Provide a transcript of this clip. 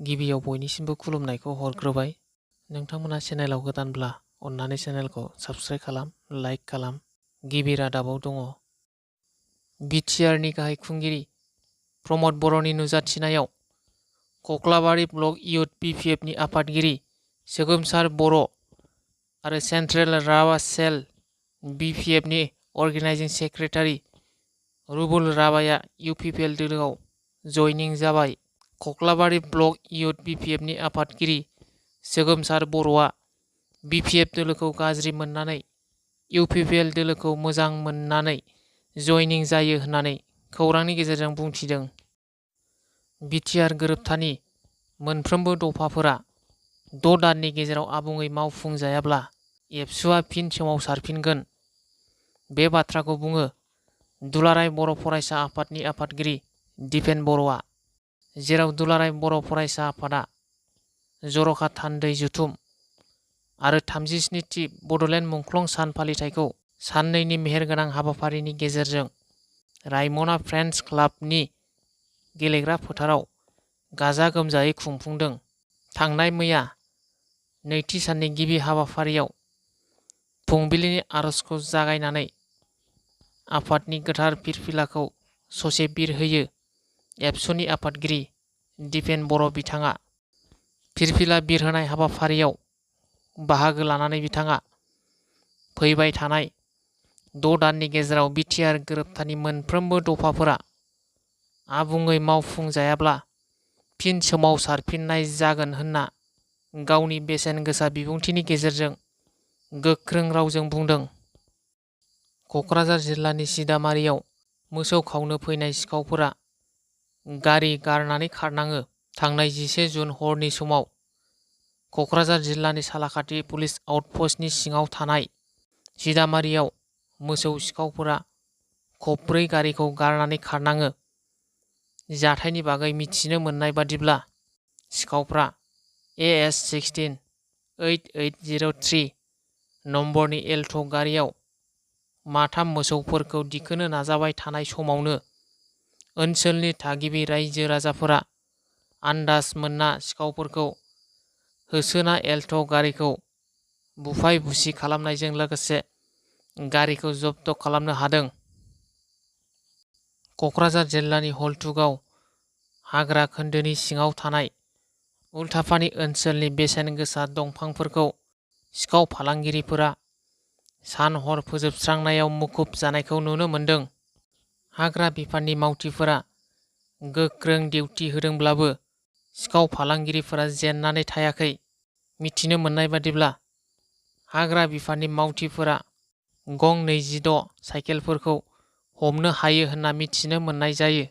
गिबियाव बयनिसिमबो खुलुमनायखौ हरग्रोबाय। नोंथांमोना चेनेलाव गोदानब्ला अन्नानै चेनेलखौ साबस्क्राइब खालाम, लाइक खालाम। गिबि रादाबाव दङ। बिटिआरनि गाहाय खुंगिरि प्रमद बर'नि नुजाथिनायाव कक्लाबारि ब्लक इयुथ बिपिएफनि आफादगिरि सोगोमसार बर' आरो सेन्ट्रेल राभा सेल बिपिएफनि अर्गेनाइजिं सेक्रेटारि रुबुल राभाया इउपिपिएल दोलोआव जयनिं जाबाय। कक्लाबारि ब्लक इयुथ बिपिएफनि आफादगिरि सोगोमसार बर'आ बिपिएफ दोलोखौ गाज्रि मोननानै इउपिपिएल दोलोखौ मोजां मोननानै जयनिं जायो होननानै खौरांनि गेजेरजों बुंथिदों। बिटिआर गोरोबथानि मोनफ्रोमबो दफाफोरा 6 दाननि गेजेराव आबुङै मावफुंजायाब्ला एबसुआ फिन सोमावसारफिनगोन। बे बाथ्राखौ बुङो दुलाराय बर' फरायसा आफादनि आफादगिरि दिपेन बर'आ। जेराव दुलाराय बर' फरायसा आफादा जर'खा थान्दै जथुम आरो 37थि बड'लेण्ड मुंख्लं सान फालिथायखौ साननैनि मेहेरगोनां हाबाफारिनि गेजेरजों रायमना फ्रेन्डस क्लाबनि गेलेग्रा फोथाराव गाजा गोमजायै खुंफुंदों। थांनाय मैया नैथि साननि गिबि हाबाफारियाव फुंबिलिनि आर'जखौ जागायनानै आफादनि गोथार फिरफिलाखौ ससे बिरहोयो एबसुनि आफादगिरि दिपेन बर' बिथाङा। फिरफिला बिरहोनाय हाबाफारियाव बाहागो लानानै बिथाङा फैबाय थानाय 6 दाननि गेजेराव बिटिआर गोरोबथानि मोनफ्रोमबो दफाफोरा आबुङै मावफुंजायाब्ला फिन सोमावसारफिननाय जागोन होनना गावनि बेसेन गोसा बिबुंथिनि गेजेरजों गोख्रों रावजों बुंदों। क'क्राझार जिल्लानि सिदामारियाव मोसौ खावनो फैनाय सिखावफोरा गारि गारनानै खारनाङो। थांनाय 11 जुन हरनि समाव क'क्राझार जिल्लानि सालाखाथि पुलिस आउटपस्टनि सिङाव थानाय सिदामारियाव मोसौ सिखावफोरा खबब्रै गारिखौ गारनानै खारनाङो। जाथायनि बागै मिथिनो मोननाय बादिब्ला सिखावफ्रा AS16-8803 नम्बरनि एल्ट' गारियाव माथाम मोसौफोरखौ दिखोनो नाजाबाय थानाय समावनो ओनसोलनि थागिबि रायजो राजाफोरा आन्दाज मोनना सिखावफोरखौ होसोना एल्ट' गारिखौ बुफाय बुसि खालामनायजों लोगोसे गारिखौ जब्द खालामनो हादों। क'क्राझार जिल्लानि हलथुगाव हाग्रा खोन्दोनि सिङाव थानाय उल्थापानि ओनसोलनि बेसेन गोसा दंफांफोरखौ सिखाव फालांगिरिफोरा सान हर फोजोबस्रांनायाव मुखुब जानायखौ नुनो मोन्दों। हाग्रा बिफाननि मावथिफोरा गोख्रों डिउटि होदोंब्लाबो सिखाव फालांगिरिफोरा जेननानै थायाखै। मिथिनो मोननाय बादिब्ला हाग्रा बिफाननि मावथिफोरा गं 26 साइकेलफोरखौ हमनो हायो होनना मिथिनो मोननाय जायो।